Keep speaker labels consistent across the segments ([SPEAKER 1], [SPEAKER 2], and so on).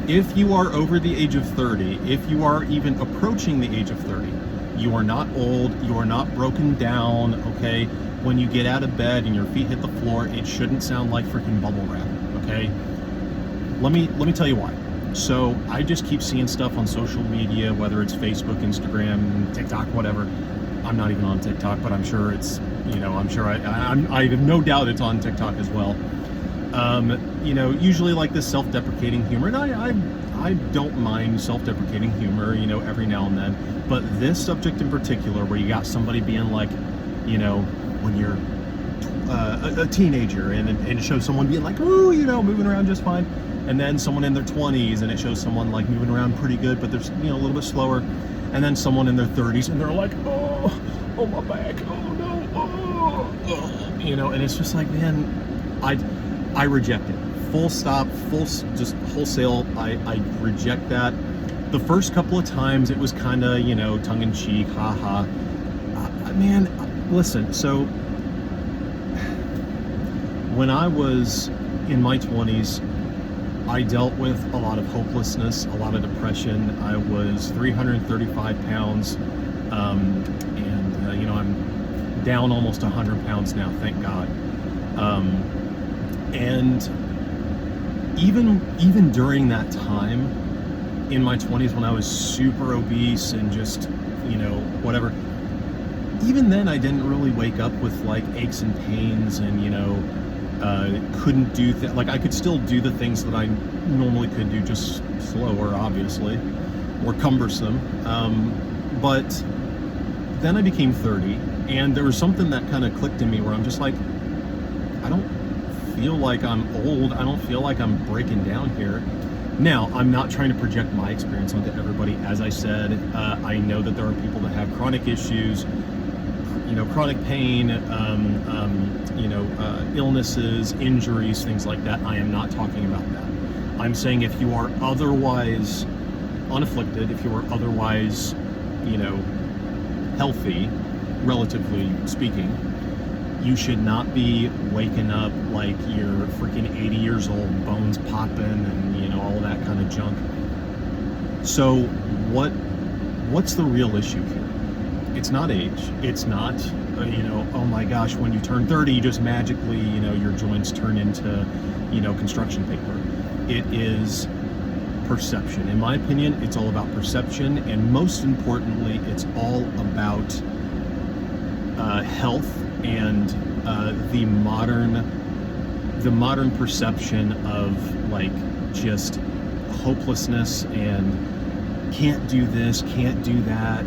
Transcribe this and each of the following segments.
[SPEAKER 1] If you are over the age of 30, if you are even approaching the age of 30, you are not old, you are not broken down, okay? When you get out of bed and your feet hit the floor, it shouldn't sound like freaking bubble wrap, okay? Let me tell you why. So I just keep seeing stuff on social media, whether it's Facebook, Instagram, TikTok, whatever. I'm not even on TikTok, but I'm sure it's, I'm sure I have no doubt it's on TikTok as well. Usually like this self-deprecating humor, and I don't mind self-deprecating humor, every now and then. But this subject in particular, where you got somebody being like, when you're a teenager, and it shows someone being like, ooh, moving around just fine. And then someone in their 20s, and it shows someone like moving around pretty good, but they're a little bit slower. And then someone in their 30s, and they're like, oh my back, oh no, oh. And it's just like, man, I reject it. Full stop, just wholesale. I reject that. The first couple of times it was kind of, tongue in cheek, haha. Man, listen. So when I was in my 20s, I dealt with a lot of hopelessness, a lot of depression. I was 335 pounds, and I'm down almost 100 pounds now, thank God. And even during that time, in my 20s, when I was super obese and just, whatever, even then I didn't really wake up with like aches and pains and, couldn't do like I could still do the things that I normally could do, just slower, obviously, or cumbersome. But then I became 30, and there was something that kind of clicked in me where I'm just like, I don't feel like I'm old. I don't feel like I'm breaking down here. Now, I'm not trying to project my experience onto everybody. As I said, I know that there are people that have chronic issues, chronic pain, illnesses, injuries, things like that. I am not talking about that. I'm saying if you are otherwise unafflicted, if you are otherwise, healthy, relatively speaking, you should not be waking up like you're freaking 80 years old, bones popping, and all that kind of junk. So what's the real issue here? It's not age. It's not, oh my gosh, when you turn 30, you just magically, your joints turn into, construction paper. It is perception. In my opinion, it's all about perception, and most importantly, it's all about health and the modern perception of like just hopelessness and can't do this, can't do that,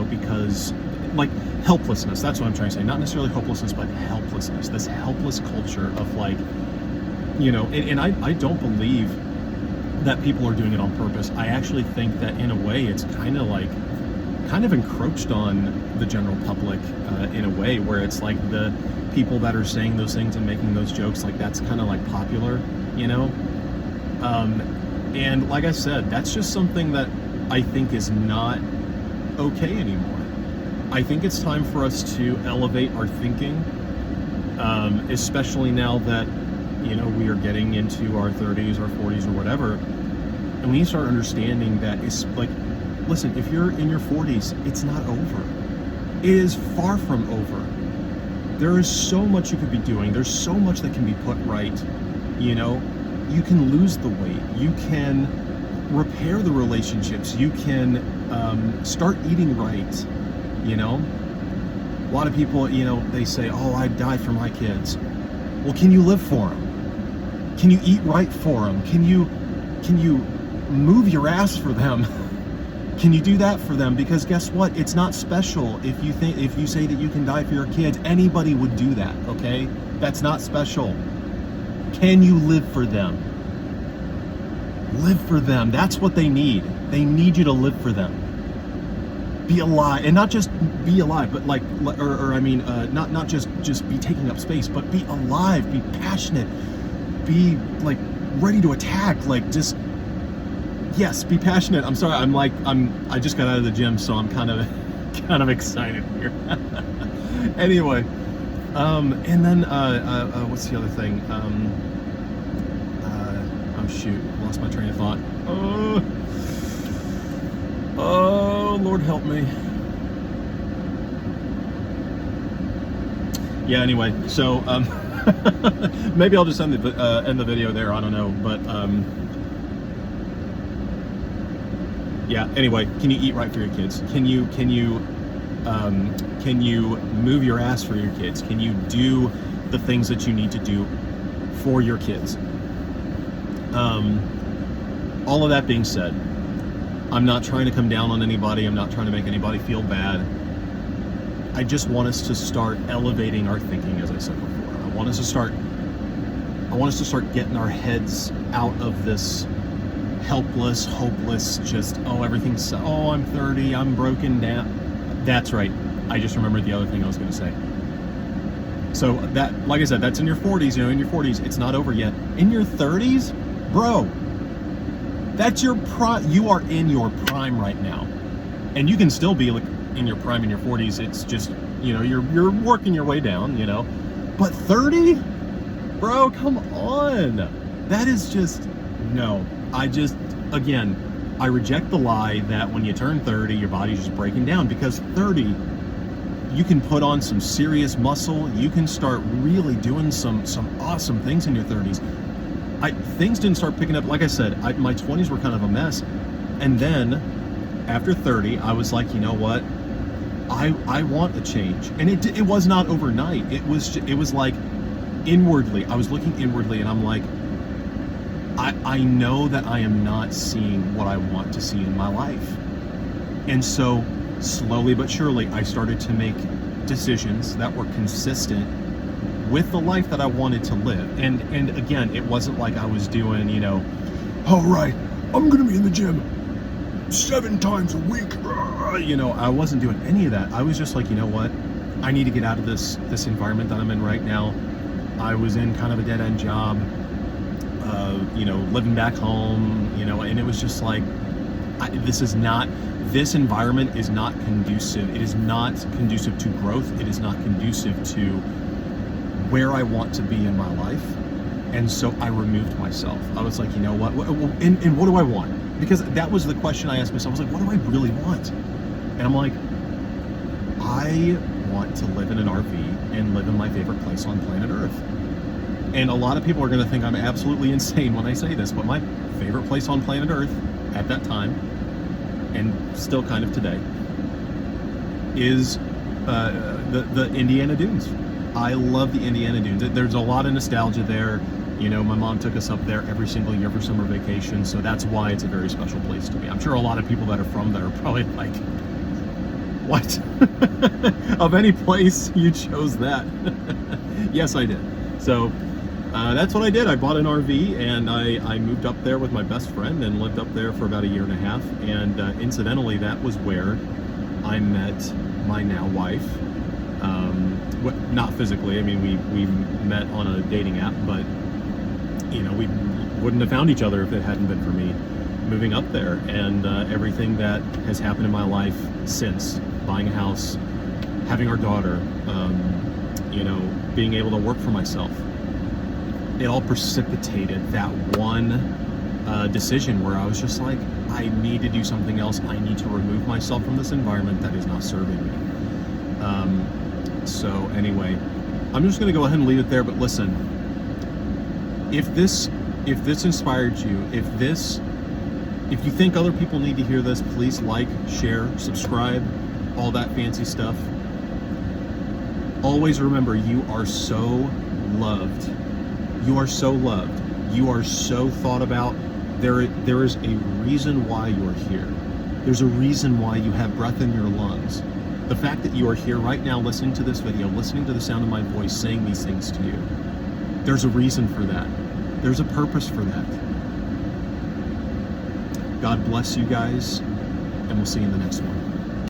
[SPEAKER 1] because like helplessness, that's what I'm trying to say. Not necessarily hopelessness, but helplessness. This helpless culture of like, and I don't believe that people are doing it on purpose. I actually think that in a way it's kind of encroached on the general public in a way where it's like the people that are saying those things and making those jokes, like that's kind of like popular, and like I said, that's just something that I think is not okay anymore. I think it's time for us to elevate our thinking, especially now that, we are getting into our 30s or 40s or whatever, and we start understanding that it's like, listen, if you're in your 40s, it's not over. It is far from over. There is so much you could be doing. There's so much that can be put right. You can lose the weight. You can repair the relationships. You can start eating right. A lot of people, they say, oh, I'd die for my kids. Well, can you live for them? Can you eat right for them? Can you move your ass for them? Can you do that for them? Because guess what? It's not special if you say that you can die for your kids. Anybody would do that, okay? That's not special. Can you live for them? Live for them. That's what they need. They need you to live for them. Be alive, and not just be alive, but like, not just be taking up space, but be alive, be passionate, be like ready to attack, like just, yes, be passionate. I'm sorry, I just got out of the gym, so I'm kind of excited here. Anyway, and then what's the other thing? I'm shoot, lost my train of thought. Oh, Lord help me. Yeah, anyway, so maybe I'll just end the video there. I don't know, but yeah. Anyway, can you eat right for your kids? Can you move your ass for your kids? Can you do the things that you need to do for your kids? All of that being said, I'm not trying to come down on anybody. I'm not trying to make anybody feel bad. I just want us to start elevating our thinking, as I said before. I want us to start getting our heads out of this helpless, hopeless, just, I'm 30, I'm broken down. That's right. I just remembered the other thing I was going to say. So that, like I said, that's in your 40s, in your 40s, it's not over yet. In your 30s, bro, that's your prime. You are in your prime right now. And you can still be like in your prime in your 40s. It's just, you're working your way down, But 30? Bro, come on. That is just, no. Again, I reject the lie that when you turn 30, your body's just breaking down, because 30, you can put on some serious muscle. You can start really doing some awesome things in your 30s. Things didn't start picking up. Like I said, my 20s were kind of a mess. And then after 30, I was like, you know what? I want a change. And it was not overnight. It was like inwardly. I was looking inwardly, and I'm like, I know that I am not seeing what I want to see in my life. And so slowly but surely, I started to make decisions that were consistent with the life that I wanted to live. And again, it wasn't like I was doing, all right, I'm going to be in the gym 7 times a week. I wasn't doing any of that. I was just like, you know what? I need to get out of this environment that I'm in right now. I was in kind of a dead-end job, living back home, and it was just like, this environment is not conducive. It is not conducive to growth. It is not conducive to where I want to be in my life. And so I removed myself. I was like, you know what? And what do I want? Because that was the question I asked myself. I was like, what do I really want? And I'm like, I want to live in an RV and live in my favorite place on planet Earth. And a lot of people are going to think I'm absolutely insane when I say this, but my favorite place on planet Earth at that time, and still kind of today, is the Indiana Dunes. I love the Indiana Dunes. There's a lot of nostalgia there. My mom took us up there every single year for summer vacation, so that's why it's a very special place to me. I'm sure a lot of people that are from there are probably like, what? Of any place, you chose that? Yes, I did. So that's what I did. I bought an RV, and I moved up there with my best friend and lived up there for about 1.5 years. And incidentally, that was where I met my now wife. Not physically. I mean, we met on a dating app, but we wouldn't have found each other if it hadn't been for me moving up there, and everything that has happened in my life since: buying a house, having our daughter, being able to work for myself. It all precipitated that one decision where I was just like, I need to do something else. I need to remove myself from this environment that is not serving me. So anyway, I'm just going to go ahead and leave it there. But listen, if this inspired you, if you think other people need to hear this, please like, share, subscribe, all that fancy stuff. Always remember, you are so loved. You are so loved. You are so thought about. There is a reason why you're here. There's a reason why you have breath in your lungs. The fact that you are here right now listening to this video, listening to the sound of my voice, saying these things to you, there's a reason for that. There's a purpose for that. God bless you guys, and we'll see you in the next one.